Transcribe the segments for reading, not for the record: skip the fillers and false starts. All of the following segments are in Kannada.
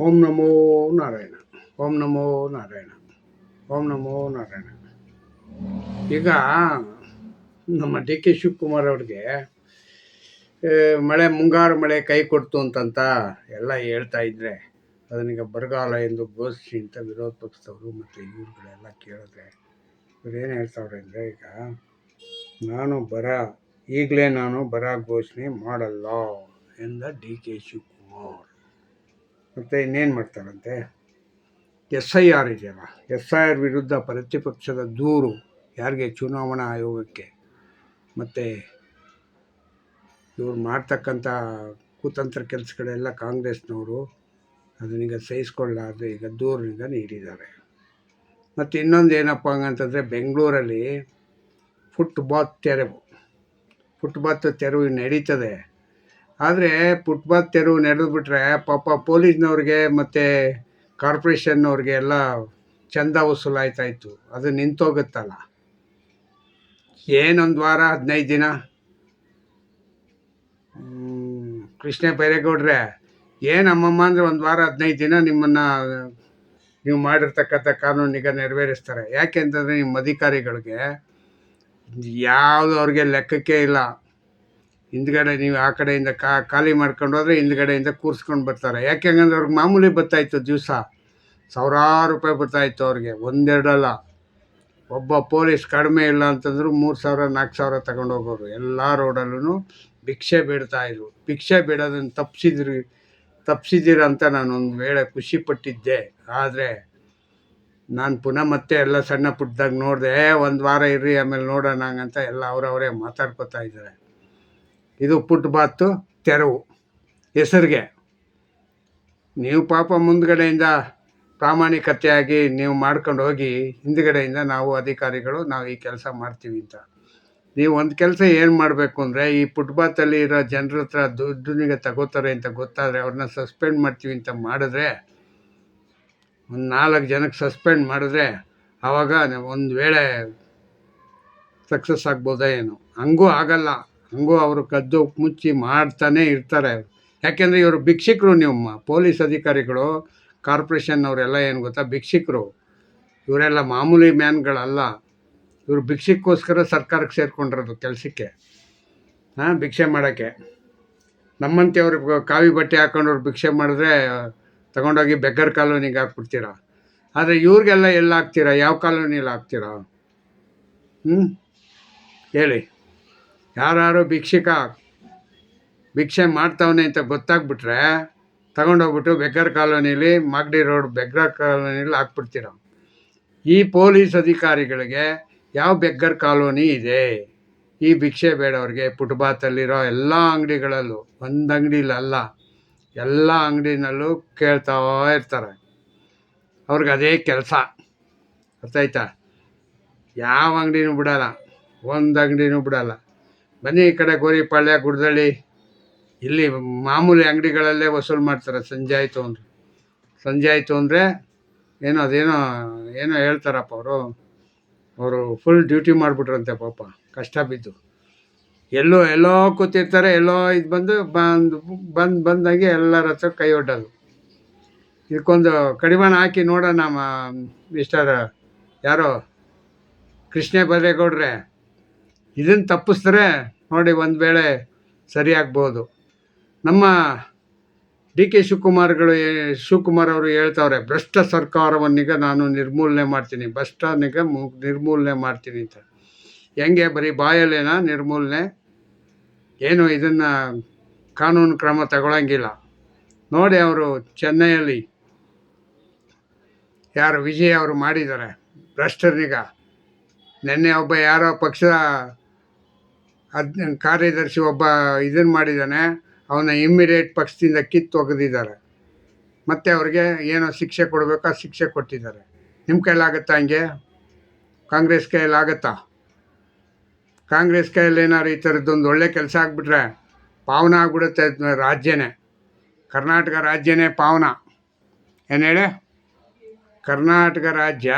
ಓಂ ನಮೋ ನಾರಾಯಣ. ಓಂ ನಮೋ ನಾರಾಯಣ. ಓಂ ನಮೋ ನಾರಾಯಣ. ಈಗ ನಮ್ಮ ಡಿ ಕೆ ಶಿವಕುಮಾರ್ ಅವ್ರಿಗೆ ಮುಂಗಾರು ಮಳೆ ಕೈ ಕೊಡ್ತು ಅಂತಂತ ಎಲ್ಲ ಹೇಳ್ತಾ ಇದ್ರೆ ಅದನ್ನೀಗ ಬರಗಾಲ ಎಂದು ಘೋಷಿಸಿ ಅಂತ ವಿರೋಧ ಪಕ್ಷದವರು ಮತ್ತು ಇವ್ರುಗಳೆಲ್ಲ ಕೇಳಿದ್ರೆ ಇವ್ರೇನು ಹೇಳ್ತಾವ್ರೆ ಅಂದರೆ, ಈಗ ಈಗಲೇ ನಾನು ಬರ ಘೋಷಣೆ ಮಾಡಲ್ಲ ಎಂದ ಡಿ ಕೆ ಶಿವಕುಮಾರ್. ಮತ್ತು ಇನ್ನೇನು ಮಾಡ್ತಾರಂತೆ, SIR ಇದೆಯಲ್ಲ, SIR ವಿರುದ್ಧ ಪ್ರತಿಪಕ್ಷದ ದೂರು ಯಾರಿಗೆ? ಚುನಾವಣಾ ಆಯೋಗಕ್ಕೆ. ಮತ್ತು ಇವ್ರು ಮಾಡ್ತಕ್ಕಂಥ ಕುತಂತ್ರ ಕೆಲಸಗಳೆಲ್ಲ ಕಾಂಗ್ರೆಸ್ನವರು ಅದನ್ನೀಗ ಸಹಿಸ್ಕೊಳ್ಳಾರ್ದು ಈಗ ದೂರಿನಿಂದ ನೀಡಿದ್ದಾರೆ. ಮತ್ತು ಇನ್ನೊಂದು ಏನಪ್ಪ ಹಂಗಂತಂದರೆ, ಬೆಂಗಳೂರಲ್ಲಿ ಫುಟ್ಪಾತ್ ತೆರವು ನಡೀತದೆ. ಆದರೆ ಫುಟ್ಪಾತ್ ತೆರವು ನಡೆದುಬಿಟ್ರೆ ಪಾಪ ಪೊಲೀಸ್ನವ್ರಿಗೆ ಮತ್ತು ಕಾರ್ಪೊರೇಷನ್ನವ್ರಿಗೆ ಎಲ್ಲ ಚಂದ ವಸೂಲಾಯ್ತಾಯಿತ್ತು. ಅದು ನಿಂತೋಗುತ್ತಲ್ಲ. ಏನೊಂದು ವಾರ 15 ದಿನ ಕೃಷ್ಣ ಬೈರೇಗೌಡ್ರೆ, ಏನಮ್ಮಮ್ಮ ಅಂದರೆ 1 ವಾರ 15 ದಿನ ನಿಮ್ಮನ್ನು ನೀವು ಮಾಡಿರ್ತಕ್ಕಂಥ ಕಾನೂನಿಗೆ ನೆರವೇರಿಸ್ತಾರೆ. ಯಾಕೆ ಅಂತಂದರೆ ನಿಮ್ಮ ಅಧಿಕಾರಿಗಳಿಗೆ ಯಾವುದು ಅವ್ರಿಗೆ ಲೆಕ್ಕಕ್ಕೆ ಇಲ್ಲ. ಹಿಂದ್ಗಡೆ ನೀವು ಆ ಕಡೆಯಿಂದ ಖಾಲಿ ಮಾಡ್ಕೊಂಡು ಹೋದರೆ ಹಿಂದ್ಗಡೆಯಿಂದ ಕೂರಿಸ್ಕೊಂಡು ಬರ್ತಾರೆ. ಯಾಕೆ ಹಂಗಂದ್ರೆ ಅವ್ರಿಗೆ ಮಾಮೂಲಿ ಬರ್ತಾಯಿತ್ತು, ದಿವಸ ಸಾವಿರಾರು ರೂಪಾಯಿ ಬರ್ತಾಯಿತ್ತು ಅವ್ರಿಗೆ, ಒಂದೆರಡಲ್ಲ. ಒಬ್ಬ ಪೊಲೀಸ್ ಕಡಿಮೆ ಇಲ್ಲ ಅಂತಂದ್ರು 3,000 4,000 ತಗೊಂಡು ಹೋಗೋರು. ಎಲ್ಲ ರೋಡಲ್ಲೂ ಭಿಕ್ಷೆ ಬೇಡ್ತಾಯಿದ್ರು. ಭಿಕ್ಷೆ ಬೇಡೋದನ್ನು ತಪ್ಪಿಸಿದ್ದೀರ ಅಂತ ನಾನೊಂದು ವೇಳೆ ಖುಷಿಪಟ್ಟಿದ್ದೆ. ಆದರೆ ನಾನು ಪುನಃ ಮತ್ತೆ ಎಲ್ಲ ಸಣ್ಣ ಪುಟ್ಟದಾಗ ನೋಡಿದೆ, 1 ವಾರ ಇರ್ರಿ ಆಮೇಲೆ ನೋಡೋಣ ಹಂಗಂತ ಎಲ್ಲ ಅವರವರೇ ಮಾತಾಡ್ಕೊತಾ ಇದ್ದಾರೆ. ಇದು ಫುಟ್ಪಾತು ತೆರವು ಹೆಸರಿಗೆ. ನೀವು ಪಾಪ ಮುಂದ್ಗಡೆಯಿಂದ ಪ್ರಾಮಾಣಿಕತೆಯಾಗಿ ನೀವು ಮಾಡ್ಕೊಂಡು ಹೋಗಿ, ಹಿಂದ್ಗಡೆಯಿಂದ ನಾವು ಅಧಿಕಾರಿಗಳು ನಾವು ಈ ಕೆಲಸ ಮಾಡ್ತೀವಿ ಅಂತ. ನೀವು ಒಂದು ಕೆಲಸ ಏನು ಮಾಡಬೇಕು ಅಂದರೆ, ಈ ಫುಟ್ಪಾತಲ್ಲಿ ಇರೋ ಜನರ ಹತ್ರ ದುಡ್ಡಿನಿಗೆ ತಗೋತಾರೆ ಅಂತ ಗೊತ್ತಾದರೆ ಅವ್ರನ್ನ ಸಸ್ಪೆಂಡ್ ಮಾಡ್ತೀವಿ ಅಂತ ಮಾಡಿದ್ರೆ, ಒಂದು 4 ಜನಕ್ಕೆ ಸಸ್ಪೆಂಡ್ ಮಾಡಿದ್ರೆ ಆವಾಗ ಒಂದು ವೇಳೆ ಸಕ್ಸಸ್ ಆಗ್ಬೋದಾ ಏನು. ಹಂಗೂ ಆಗಲ್ಲ. ಹಂಗೂ ಅವರು ಕದ್ದು ಮುಚ್ಚಿ ಮಾಡ್ತಾನೆ ಇರ್ತಾರೆ. ಯಾಕೆಂದರೆ ಇವರು ಭಿಕ್ಷುಕರು. ನಿಮ್ಮ ಪೊಲೀಸ್ ಅಧಿಕಾರಿಗಳು, ಕಾರ್ಪೊರೇಷನ್ನವರೆಲ್ಲ ಏನು ಗೊತ್ತಾ, ಭಿಕ್ಷುಕರು. ಇವರೆಲ್ಲ ಮಾಮೂಲಿ ಮ್ಯಾನ್ಗಳಲ್ಲ. ಇವರು ಭಿಕ್ಷಕ್ಕೋಸ್ಕರ ಸರ್ಕಾರಕ್ಕೆ ಸೇರಿಕೊಂಡಿರೋದು ಕೆಲಸಕ್ಕೆ, ಭಿಕ್ಷೆ ಮಾಡೋಕ್ಕೆ. ನಮ್ಮಂತೆಯವ್ರಿಗೆ ಕಾವಿ ಬಟ್ಟೆ ಹಾಕೊಂಡವ್ರು ಭಿಕ್ಷೆ ಮಾಡಿದ್ರೆ ತಗೊಂಡೋಗಿ ಬೆಗ್ಗರ್ ಕಾಲೋನಿಗೆ ಹಾಕ್ಬಿಡ್ತೀರ. ಆದರೆ ಇವ್ರಿಗೆಲ್ಲ ಎಲ್ಲ ಹಾಕ್ತೀರಾ? ಯಾವ ಕಾಲೋನಿಯಲ್ಲಿ ಹಾಕ್ತೀರಾ? ಹೇಳಿ. ಯಾರು ಭಿಕ್ಷೆ ಮಾಡ್ತಾವನೆ ಅಂತ ಗೊತ್ತಾಗ್ಬಿಟ್ರೆ ತಗೊಂಡೋಗ್ಬಿಟ್ಟು ಬೆಗ್ಗರ್ ಕಾಲೋನಿಲಿ, ಮಾಗಡಿ ರೋಡ್ ಬೆಗ್ಗರ್ ಕಾಲೋನಿಲಿ ಹಾಕ್ಬಿಡ್ತೀರ. ಈ ಪೊಲೀಸ್ ಅಧಿಕಾರಿಗಳಿಗೆ ಯಾವ ಬೆಗ್ಗರ್ ಕಾಲೋನಿ ಇದೆ? ಈ ಭಿಕ್ಷೆ ಬೇಡವ್ರಿಗೆ ಫುಟ್ಪಾತಲ್ಲಿರೋ ಎಲ್ಲ ಅಂಗಡಿಗಳಲ್ಲೂ, ಒಂದು ಅಂಗಡಿಲಲ್ಲ, ಎಲ್ಲ ಅಂಗಡಿನಲ್ಲೂ ಕೇಳ್ತಾ ಇರ್ತಾರೆ. ಅವ್ರಿಗೆ ಅದೇ ಕೆಲಸ. ಅರ್ಥಾಯ್ತಾ? ಯಾವ ಅಂಗಡಿನೂ ಬಿಡಲ್ಲ, ಒಂದು ಅಂಗಡಿನೂ ಬಿಡಲ್ಲ. ಬನ್ನಿ ಈ ಕಡೆ ಗೋರಿಪಾಳ್ಯ, ಗುಡ್ದಳ್ಳಿ, ಇಲ್ಲಿ ಮಾಮೂಲಿ ಅಂಗಡಿಗಳಲ್ಲೇ ವಸೂಲು ಮಾಡ್ತಾರೆ. ಸಂಜೆ ಆಯಿತು ಅಂದರೆ ಏನೋ ಹೇಳ್ತಾರಪ್ಪ ಅವರು ಫುಲ್ ಡ್ಯೂಟಿ ಮಾಡಿಬಿಟ್ರಂತೆ ಪಾಪ, ಕಷ್ಟ ಬಿದ್ದು. ಎಲ್ಲೋ ಕೂತಿರ್ತಾರೆ, ಎಲ್ಲೋ ಇದು ಬಂದಂಗೆ ಎಲ್ಲರ ಹತ್ರ ಕೈ ಒಡ್ಡೋದು. ಇದಕ್ಕೊಂದು ಕಡಿವಾಣ ಹಾಕಿ ನೋಡೋಣ ಮಿಸ್ಟರ್ ಯಾರೋ ಕೃಷ್ಣ ಬೈರೇಗೌಡ್ರೆ. ಇದನ್ನು ತಪ್ಪಿಸಿದ್ರೆ ನೋಡಿ ಒಂದು ವೇಳೆ ಸರಿಯಾಗ್ಬೋದು. ನಮ್ಮ ಡಿ ಕೆ ಶಿವಕುಮಾರ್ ಅವರು ಹೇಳ್ತಾವ್ರೆ, ಭ್ರಷ್ಟ ಸರ್ಕಾರವನ್ನೀಗ ನಾನು ನಿರ್ಮೂಲನೆ ಮಾಡ್ತೀನಿ ಅಂತ. ಹೆಂಗೆ? ಬರೀ ಬಾಯಲ್ಲೇನಾ ನಿರ್ಮೂಲನೆ? ಏನು ಇದನ್ನು ಕಾನೂನು ಕ್ರಮ ತಗೊಳ್ಳಂಗಿಲ್ಲ ನೋಡಿ. ಅವರು ಚೆನ್ನೈಯಲ್ಲಿ ವಿಜಯ್ ಅವರು ಮಾಡಿದ್ದಾರೆ ಭ್ರಷ್ಟರನ್ನೀಗ. ನಿನ್ನೆ ಒಬ್ಬ ಯಾರೋ ಪಕ್ಷದ ಕಾರ್ಯದರ್ಶಿ ಒಬ್ಬ ಇದನ್ನು ಮಾಡಿದ್ದಾನೆ, ಅವನ ಇಮ್ಮಿಡಿಯೇಟ್ ಪಕ್ಷದಿಂದ ಒಗೆದಿದ್ದಾರೆ. ಮತ್ತು ಅವ್ರಿಗೆ ಏನೋ ಶಿಕ್ಷೆ ಕೊಡಬೇಕು, ಆ ಶಿಕ್ಷೆ ಕೊಟ್ಟಿದ್ದಾರೆ. ನಿಮ್ಮ ಕೈಲಾಗುತ್ತಾ ಹಂಗೆ? ಕಾಂಗ್ರೆಸ್ ಕೈಲಾಗುತ್ತಾ? ಕಾಂಗ್ರೆಸ್ ಕೈಯಲ್ಲಿ ಏನಾದ್ರು ಈ ಥರದ್ದೊಂದು ಒಳ್ಳೆ ಕೆಲಸ ಆಗಿಬಿಟ್ರೆ ಪಾವನ ಆಗಿಬಿಡುತ್ತೆ ರಾಜ್ಯನೇ. ಕರ್ನಾಟಕ ರಾಜ್ಯನೇ ಪಾವನ. ಏನು ಹೇಳಿ? ಕರ್ನಾಟಕ ರಾಜ್ಯ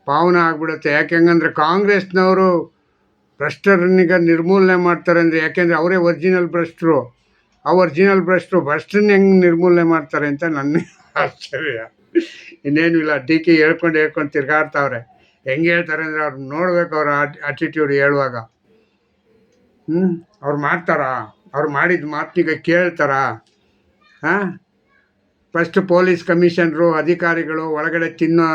ಪಾವನ ಆಗಿಬಿಡುತ್ತೆ. ಯಾಕೆಂಗಂದ್ರೆ ಕಾಂಗ್ರೆಸ್ನವರು ಭ್ರಷ್ಟರನ್ನೀಗ ನಿರ್ಮೂಲನೆ ಮಾಡ್ತಾರೆ ಅಂದರೆ, ಯಾಕೆಂದರೆ ಅವರೇ ಒರಿಜಿನಲ್ ಭ್ರಷ್ಟರು. ಆ ಒರಿಜಿನಲ್ ಭ್ರಷ್ಟನ್ನ ಹೆಂಗೆ ನಿರ್ಮೂಲನೆ ಮಾಡ್ತಾರೆ ಅಂತ ನನ್ನ ಆಶ್ಚರ್ಯ. ಇನ್ನೇನು ಇಲ್ಲ, ಡಿ ಕೆ ಹೇಳ್ಕೊಂಡು ತಿರ್ಗಾಡ್ತಾವ್ರೆ. ಹೆಂಗೆ ಹೇಳ್ತಾರೆ ಅಂದರೆ ಅವ್ರು ನೋಡ್ಬೇಕು, ಅವ್ರ ಆಟಿಟ್ಯೂಡ್ ಹೇಳುವಾಗ. ಅವ್ರು ಮಾಡ್ತಾರಾ? ಅವ್ರು ಮಾಡಿದ ಮಾತಿಗೆ ಕೇಳ್ತಾರಾ? ಹಾಂ, ಫಸ್ಟ್ ಪೊಲೀಸ್ ಕಮಿಷನರು ಅಧಿಕಾರಿಗಳು ಒಳಗಡೆ ತಿನ್ನೋ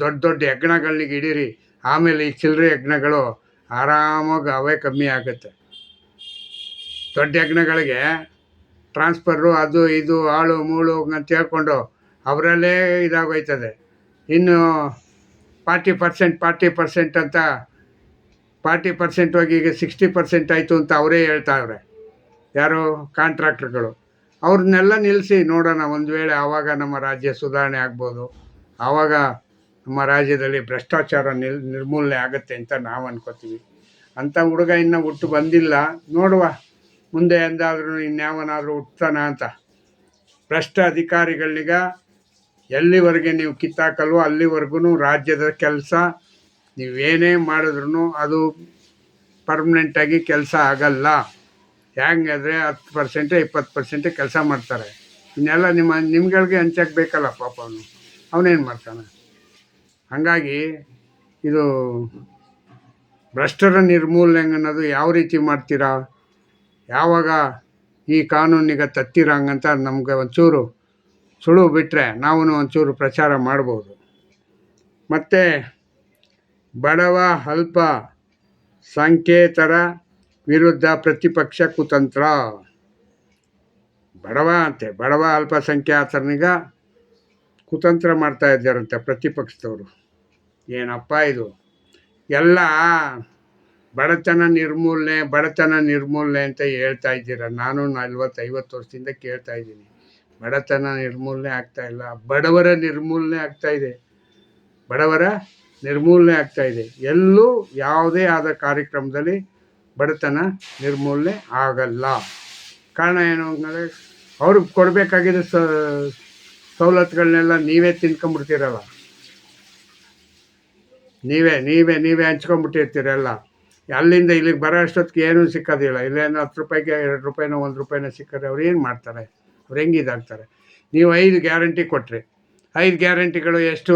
ದೊಡ್ಡ ದೊಡ್ಡ ಯಜ್ಞಗಳಿಗೆ ಹಿಡೀರಿ, ಆಮೇಲೆ ಈ ಚಿಲ್ಲರೆ ಯಜ್ಞಗಳು ಆರಾಮಾಗಿ ಅವೇ ಕಮ್ಮಿ ಆಗುತ್ತೆ. ದೊಡ್ಡ ಯಜ್ಞಗಳಿಗೆ ಟ್ರಾನ್ಸ್ಫರು ಅದು ಇದು ಆಳು ಮೂಳು ಅಂತ ಹೇಳ್ಕೊಂಡು ಅವರಲ್ಲೇ ಇದಾಗೋಯ್ತದೆ. ಇನ್ನು 40% ಅಂತ 40% ಹೋಗಿ ಈಗ 60% ಆಯಿತು ಅಂತ ಅವರೇ ಹೇಳ್ತಾವ್ರೆ. ಯಾರು? ಕಾಂಟ್ರಾಕ್ಟ್ರುಗಳು. ಅವ್ರನ್ನೆಲ್ಲ ನಿಲ್ಲಿಸಿ ನೋಡೋಣ, ಒಂದು ವೇಳೆ ಆವಾಗ ನಮ್ಮ ರಾಜ್ಯ ಸುಧಾರಣೆ ಆಗ್ಬೋದು, ಆವಾಗ ನಮ್ಮ ರಾಜ್ಯದಲ್ಲಿ ಭ್ರಷ್ಟಾಚಾರ ನಿರ್ಮೂಲನೆ ಆಗುತ್ತೆ ಅಂತ ನಾವು ಅನ್ಕೋತೀವಿ. ಅಂಥ ಹುಡುಗ ಇನ್ನೂ ಹುಟ್ಟು ಬಂದಿಲ್ಲ, ನೋಡುವ ಮುಂದೆ ಎಂದಾದ್ರೂ ಇನ್ಯಾವನಾದರೂ ಹುಟ್ತಾನ ಅಂತ. ಭ್ರಷ್ಟ ಅಧಿಕಾರಿಗಳಿಗ ಎಲ್ಲಿವರೆಗೆ ನೀವು ಕಿತ್ತಾಕಲ್ವೋ ಅಲ್ಲಿವರೆಗೂ ರಾಜ್ಯದ ಕೆಲಸ ನೀವೇನೇ ಮಾಡಿದ್ರೂ ಅದು ಪರ್ಮನೆಂಟಾಗಿ ಕೆಲಸ ಆಗಲ್ಲ. ಹೆಂಗಾದರೆ 10% 20% ಕೆಲಸ ಮಾಡ್ತಾರೆ. ಇನ್ನೆಲ್ಲ ನಿಮ್ಗಳಿಗೆ ಹಂಚಕ್ಕೆ ಬೇಕಲ್ಲ ಪಾಪ, ಅವನೇನು ಮಾಡ್ತಾನೆ? ಹಾಗಾಗಿ ಇದು ಭ್ರಷ್ಟರ ನಿರ್ಮೂಲನೆ ಅನ್ನೋದು ಯಾವ ರೀತಿ ಮಾಡ್ತೀರಾ, ಯಾವಾಗ ಈ ಕಾನೂನಿಗೆ ತತ್ತಿರಂಗಂತ ನಮ್ಗೆ ಒಂಚೂರು ಸುಳುವು ಬಿಟ್ಟರೆ ನಾವು ಒಂಚೂರು ಪ್ರಚಾರ ಮಾಡ್ಬೋದು. ಮತ್ತು ಬಡವ ಅಲ್ಪ ಸಂಖ್ಯೇತರ ವಿರುದ್ಧ ಪ್ರತಿಪಕ್ಷ ಕುತಂತ್ರ. ಬಡವ ಅಲ್ಪಸಂಖ್ಯಾತನಿಗ ಕುತಂತ್ರ ಮಾಡ್ತಾ ಇದ್ದಾರಂತೆ ಪ್ರತಿಪಕ್ಷದವರು. ಏನಪ್ಪ ಇದು? ಎಲ್ಲ ಬಡತನ ನಿರ್ಮೂಲನೆ ಅಂತ ಹೇಳ್ತಾ ಇದ್ದೀರ. ನಾನು 40-50 ವರ್ಷದಿಂದ ಕೇಳ್ತಾ ಇದ್ದೀನಿ. ಬಡತನ ನಿರ್ಮೂಲನೆ ಆಗ್ತಾಯಿಲ್ಲ, ಬಡವರ ನಿರ್ಮೂಲನೆ ಆಗ್ತಾಯಿದೆ. ಎಲ್ಲೂ ಯಾವುದೇ ಆದ ಕಾರ್ಯಕ್ರಮದಲ್ಲಿ ಬಡತನ ನಿರ್ಮೂಲನೆ ಆಗಲ್ಲ. ಕಾರಣ ಏನು ಅಂದರೆ ಅವ್ರಿಗೆ ಕೊಡಬೇಕಾಗಿದ್ದ ಸವಲತ್ತುಗಳನ್ನೆಲ್ಲ ನೀವೇ ತಿನ್ಕೊಂಬಿಡ್ತೀರಲ್ಲ, ನೀವೇ ಹಂಚ್ಕೊಂಡ್ಬಿಟ್ಟಿರ್ತೀರಲ್ಲ. ಅಲ್ಲಿಂದ ಇಲ್ಲಿಗೆ ಬರೋ ಅಷ್ಟೊತ್ತಿಗೆ ಏನೂ ಸಿಕ್ಕೋದಿಲ್ಲ. ಇಲ್ಲೇನೋ 10 ರೂಪಾಯಿಗೆ 2 ರೂಪಾಯಿನೋ 1 ರೂಪಾಯಿನೋ ಸಿಕ್ಕರೆ ಅವ್ರು ಏನು ಮಾಡ್ತಾರೆ? ಅವ್ರು ಹೆಂಗೆ ಇದಾಗ್ತಾರೆ? ನೀವು 5 ಗ್ಯಾರಂಟಿ ಕೊಟ್ಟರೆ 5 ಗ್ಯಾರಂಟಿಗಳು ಎಷ್ಟು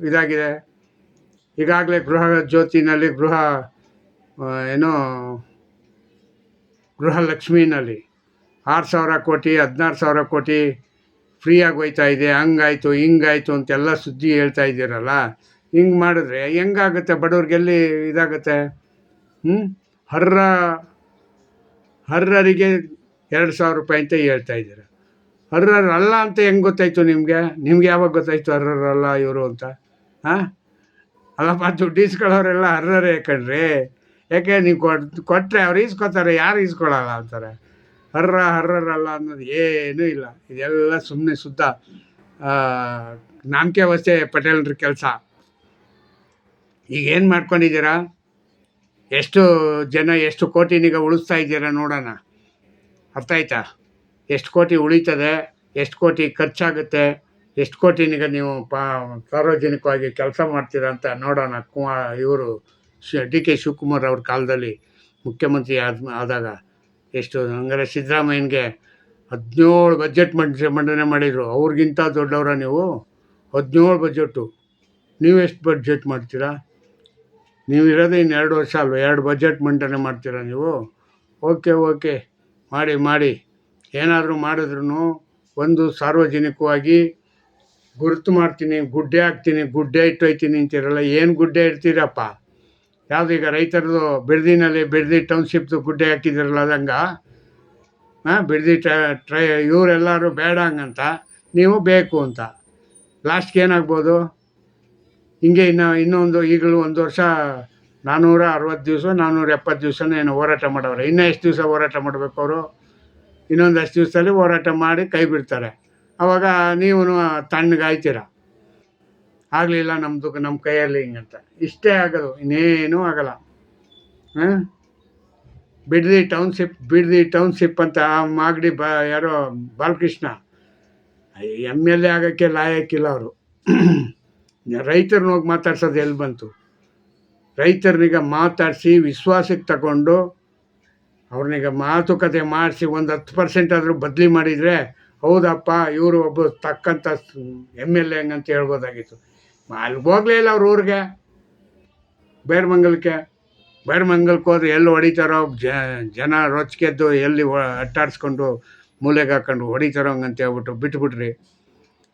ಇದಾಗಿದೆ? ಈಗಾಗಲೇ ಗೃಹ ಜ್ಯೋತಿನಲ್ಲಿ ಗೃಹಲಕ್ಷ್ಮಿನಲ್ಲಿ 6,000 ಕೋಟಿ 16,000 ಕೋಟಿ ಫ್ರೀಯಾಗಿ ಹೋಯ್ತಾ ಇದೆ, ಹಂಗಾಯಿತು ಹಿಂಗಾಯಿತು ಅಂತೆಲ್ಲ ಸುದ್ದಿ ಹೇಳ್ತಾ ಇದ್ದೀರಲ್ಲ. ಹಿಂಗೆ ಮಾಡಿದ್ರೆ ಹೆಂಗಾಗುತ್ತೆ? ಬಡವ್ರಿಗೆಲ್ಲಿ ಇದಾಗುತ್ತೆ? ಹರ್ರರಿಗೆ 2,000 ರೂಪಾಯಿ ಅಂತ ಹೇಳ್ತಾ ಇದ್ದೀರ. ಅಲ್ಲ ಅಂತ ಹೆಂಗೆ ಗೊತ್ತಾಯಿತು ನಿಮಗೆ? ಯಾವಾಗ ಗೊತ್ತಾಯಿತು ಅಲ್ಲ ಇವರು ಅಂತ? ಅಲ್ಲಪ್ಪ, ದುಡ್ಡು ಇಸ್ಕೊಳ್ಳೋರೆಲ್ಲ ಹರ್ರರೇ ಕಣ್ರಿ. ಯಾಕೆ ನೀವು ಕೊಟ್ಟರೆ ಅವ್ರು ಈಸ್ಕೊತಾರೆ, ಯಾರು ಈಸ್ಕೊಳ್ಳಲ್ಲ ಅಂತಾರೆ. ಹರ್ರಲ್ಲ ಅನ್ನೋದು ಏನೂ ಇಲ್ಲ. ಇದೆಲ್ಲ ಸುಮ್ಮನೆ ಶುದ್ಧ ನಾಮಕೆ ವಸ್ತೆ ಪಟೇಲ್ರ ಕೆಲಸ. ಈಗ ಏನು ಮಾಡ್ಕೊಂಡಿದ್ದೀರಾ? ಎಷ್ಟು ಜನ ಎಷ್ಟು ಕೋಟಿನೀಗ ಉಳಿಸ್ತಾ ಇದ್ದೀರಾ ನೋಡೋಣ. ಅರ್ಥ ಆಯ್ತಾ? ಎಷ್ಟು ಕೋಟಿ ಉಳಿತದೆ, ಎಷ್ಟು ಕೋಟಿ ಖರ್ಚಾಗುತ್ತೆ, ಎಷ್ಟು ಕೋಟಿನೀಗ ನೀವು ಸಾರ್ವಜನಿಕವಾಗಿ ಕೆಲಸ ಮಾಡ್ತೀರಾ ಅಂತ ನೋಡೋಣ. ಇವರು ಡಿ.ಕೆ. ಶಿವಕುಮಾರ್ ಅವ್ರ ಕಾಲದಲ್ಲಿ ಮುಖ್ಯಮಂತ್ರಿ ಆದಾಗ ಎಷ್ಟು, ಹಂಗಾರೆ ಸಿದ್ದರಾಮಯ್ಯನಿಗೆ 17 ಬಜೆಟ್ ಮಂಡನೆ ಮಾಡಿದರು. ಅವ್ರಿಗಿಂತ ದೊಡ್ಡವರ ನೀವು? 17 ಬಜೆಟು. ನೀವೆಷ್ಟು ಬಡ್ಜೆಟ್ ಮಾಡ್ತೀರಾ? ನೀವಿರೋದು ಇನ್ನು 2 ವರ್ಷ ಅಲ್ವ, 2 ಬಜೆಟ್ ಮಂಡನೆ ಮಾಡ್ತೀರಾ ನೀವು? ಓಕೆ ಮಾಡಿ. ಏನಾದರೂ ಮಾಡಿದ್ರೂ ಒಂದು ಸಾರ್ವಜನಿಕವಾಗಿ ಗುರುತು ಮಾಡ್ತೀನಿ, ಗುಡ್ಡೆ ಹಾಕ್ತೀನಿ, ಗುಡ್ಡೆ ಇಟ್ಟೋಯ್ತೀನಿ ಅಂತಿರಲ್ಲ. ಏನು ಗುಡ್ಡೆ ಇಡ್ತೀರಪ್ಪ? ಯಾವುದು ಈಗ ರೈತರದು ಬಿಡದಿ ಟೌನ್ಶಿಪ್ದು ಗುಡ್ಡೆ ಹಾಕಿದಿರಲ್ಲ, ಅದಂಗೆ ಬಿಡದಿ ಇವರೆಲ್ಲರೂ ಬೇಡ ಹಂಗಂತ, ನೀವು ಬೇಕು ಅಂತ. ಲಾಸ್ಟ್ಗೆ ಏನಾಗ್ಬೋದು? ಹಿಂಗೆ ಇನ್ನೊಂದು ಈಗಲೂ 1 ವರ್ಷ 460 ದಿವಸ 470 ದಿವಸನೂ ಏನೋ ಹೋರಾಟ ಮಾಡವ್ರೆ. ಇನ್ನೂ ಎಷ್ಟು ದಿವಸ ಹೋರಾಟ ಮಾಡಬೇಕು ಅವರು? ಇನ್ನೊಂದಷ್ಟು ದಿವಸದಲ್ಲಿ ಹೋರಾಟ ಮಾಡಿ ಕೈ ಬಿಡ್ತಾರೆ. ಆವಾಗ ನೀವು ತಣ್ಣಗಾಯ್ತೀರ, ಆಗಲಿಲ್ಲ ನಮ್ಮ ಕೈಯಲ್ಲಿ ಹಿಂಗಂತ. ಇಷ್ಟೇ ಆಗೋದು, ಇನ್ನೇನೂ ಆಗಲ್ಲ. ಬಿಡದಿ ಟೌನ್ಶಿಪ್ ಅಂತ ಮಾಗಡಿ ಯಾರೋ ಬಾಲಕೃಷ್ಣ MLA ಆಗೋಕ್ಕೆ ಲಾಯಕ್ಕಿಲ್ಲ ಅವರು. ರೈತರನ್ನ ಹೋಗಿ ಮಾತಾಡ್ಸೋದು ಎಲ್ಲಿ ಬಂತು? ರೈತರನ್ನೀಗ ಮಾತಾಡಿಸಿ ವಿಶ್ವಾಸಕ್ಕೆ ತಗೊಂಡು ಅವ್ರನ್ನೀಗ ಮಾತುಕತೆ ಮಾಡಿಸಿ ಒಂದು 10% ಆದರೂ ಬದಲಿ ಮಾಡಿದರೆ ಹೌದಪ್ಪ ಇವರು ಒಬ್ಬ ತಕ್ಕಂಥ MLA ಹಂಗಂತ ಹೇಳ್ಬೋದಾಗಿತ್ತು. ಅಲ್ಲಿಗೆ ಹೋಗಲೇ ಇಲ್ಲ ಅವ್ರ ಊರಿಗೆ, ಬೈರಮಂಗಲಕ್ಕೆ. ಬೈರಮಂಗಲಕ್ಕೆ ಹೋದ್ರೆ ಎಲ್ಲಿ ಹೊಡಿತಾರೋ ಜನ ರೊಚ್ಗೆದ್ದು ಎಲ್ಲಿ ಅಟ್ಟಾಡಿಸ್ಕೊಂಡು ಮೂಲೆಗೆ ಹಾಕೊಂಡು ಹೊಡಿತಾರೋ ಹಂಗಂತ ಹೇಳ್ಬಿಟ್ಟು ಬಿಟ್ಬಿಟ್ರಿ.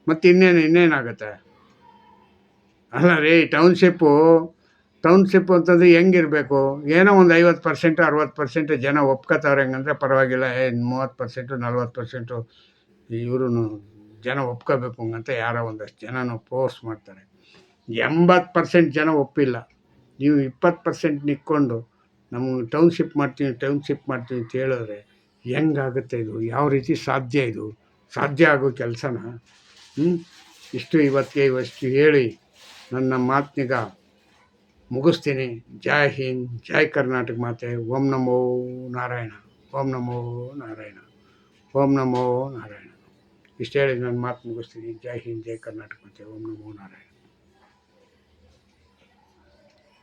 ಮತ್ತು ಇನ್ನೇನಾಗುತ್ತೆ? ಅಲ್ಲ ರೀ, ಟೌನ್ಶಿಪ್ಪು ಅಂತಂದರೆ ಹೆಂಗಿರಬೇಕು? ಏನೋ ಒಂದು 50% 60% ಜನ ಒಪ್ಕೋತಾವ್ರೆ ಹಂಗಂದ್ರೆ ಪರವಾಗಿಲ್ಲ. 30% 40% ಇವರು ಜನ ಒಪ್ಕೋಬೇಕು ಹಂಗಂತ ಯಾರೋ ಒಂದಷ್ಟು ಜನನೂ ಫೋರ್ಸ್ ಮಾಡ್ತಾರೆ. 80% ಜನ ಒಪ್ಪಿಲ್ಲ. ನೀವು 20% ನಿಕ್ಕೊಂಡು ನಮಗೆ ಟೌನ್ಶಿಪ್ ಮಾಡ್ತೀವಿ ಅಂತ ಹೇಳಿದ್ರೆ ಹೆಂಗಾಗುತ್ತೆ ಇದು? ಯಾವ ರೀತಿ ಸಾಧ್ಯ ಇದು? ಸಾಧ್ಯ ಆಗೋ ಕೆಲಸನ? ಇಷ್ಟು ಇವತ್ತು ಹೇಳಿ ನನ್ನ ಮಾತಿನೀಗ ಮುಗಿಸ್ತೀನಿ. ಜೈ ಹಿಂದ್, ಜೈ ಕರ್ನಾಟಕ ಮಾತೆ. ಓಂ ನಮೋ ನಾರಾಯಣ, ಓಂ ನಮೋ ನಾರಾಯಣ, ಓಂ ನಮೋ ನಾರಾಯಣ. ಇಷ್ಟು ಹೇಳಿ ನನ್ನ ಮಾತು ಮುಗಿಸ್ತೀನಿ. ಜೈ ಹಿಂದ್, ಜೈ ಕರ್ನಾಟಕ ಮಾತೆ. ಓಂ ನಮೋ ನಾರಾಯಣ.